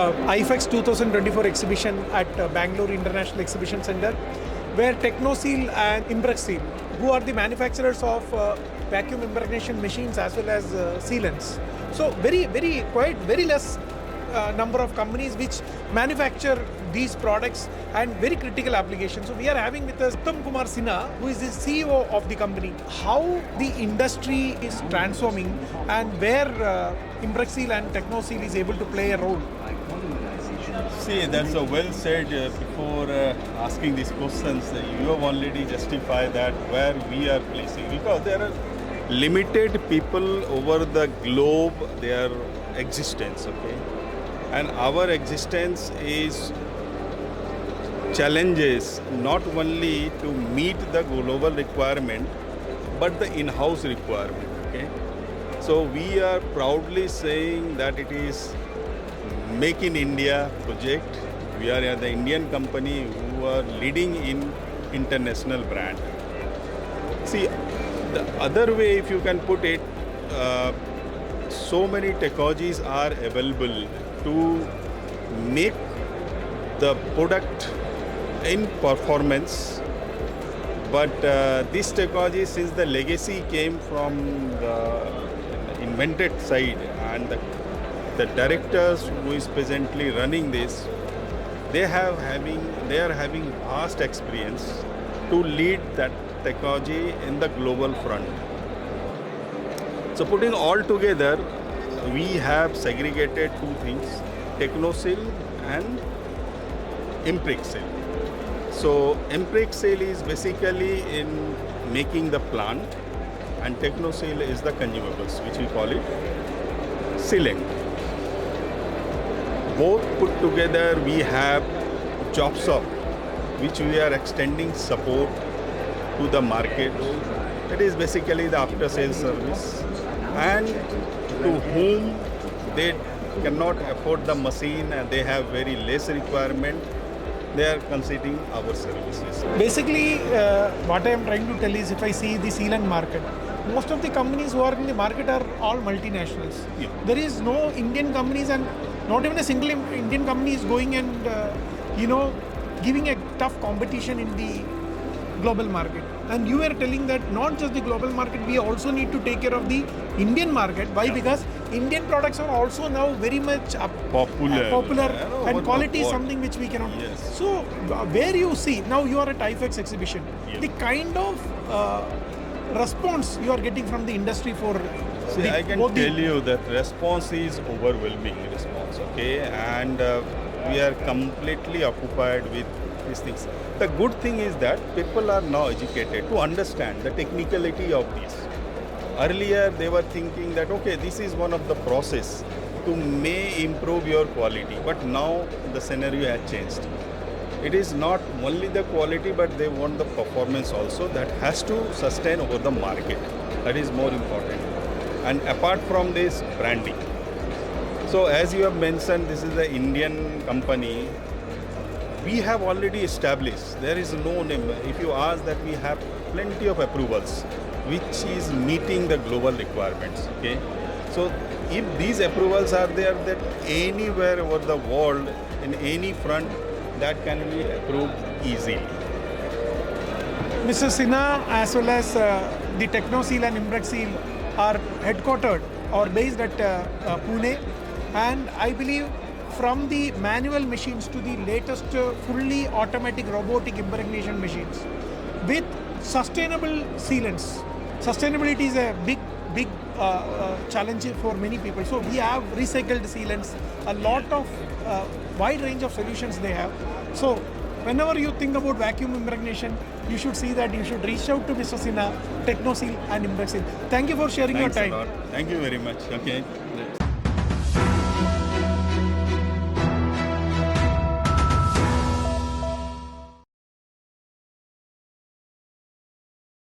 IFEX 2024 exhibition at Bangalore International Exhibition Centre, where Teknoseal and Impregseal, who are the manufacturers of vacuum impregnation machines as well as sealants. So very less number of companies which manufacture these products and very critical applications. So we are having with us Uttam Kumar Sinha, who is the CEO of the company. How the industry is transforming and where Impregseal and Teknoseal is able to play a role. See, that's a well said. Before asking these questions, you have already justified that where we are placing, because there are limited people over the globe, their existence, okay? And our existence is challenges not only to meet the global requirement, but the in-house requirement, okay? So we are proudly saying that it is Make in India project. We are the Indian company who are leading in international brand. See, the other way, if you can put it, so many technologies are available to make the product in performance, but this technology, since the legacy came from the invented side, and the directors who is presently running this, they are having vast experience to lead that technology in the global front. So putting all together, we have segregated two things: Teknoseal and Impregseal. So Impregseal is basically in making the plant, and Teknoseal is the consumables, which we call it sealant. Both put together, we have job shop, which we are extending support to the market. It is basically the after sales service, and to whom they cannot afford the machine and they have very less requirement, they are considering our services. Basically, what I am trying to tell is, if I see the sealant market, most of the companies who are in the market are all multinationals. Yeah. There is no Indian companies, and not even a single Indian company is going and giving a tough competition in the global market. And you are telling that not just the global market, we also need to take care of the Indian market. Why? Yeah. Because Indian products are also now very much popular and quality is something which we cannot. Yes. So where you see, now you are at IFEX exhibition, the kind of response you are getting from the industry for... See, I can tell you that response is overwhelming response, okay? And we are completely occupied with these things. The good thing is that people are now educated to understand the technicality of this. Earlier, they were thinking that, okay, this is one of the process to may improve your quality. But now the scenario has changed. It is not only the quality, but they want the performance also that has to sustain over the market. That is more important. And apart from this, branding. So as you have mentioned, this is the Indian company. We have already established, there is no name. If you ask that, we have plenty of approvals, which is meeting the global requirements, okay? So if these approvals are there, that anywhere over the world, in any front, that can be approved easily. Mr. Sinha as well as the Teknoseal and Impregseal are headquartered or based at Pune, and I believe from the manual machines to the latest fully automatic robotic impregnation machines with sustainable sealants. Sustainability is a big challenge for many people. So we have recycled sealants, a lot of wide range of solutions they have. So whenever you think about vacuum impregnation, you should see that you should reach out to Mr. Sinha, Teknoseal and Impregseal. Thank you for sharing your time. Thank you very much. Okay.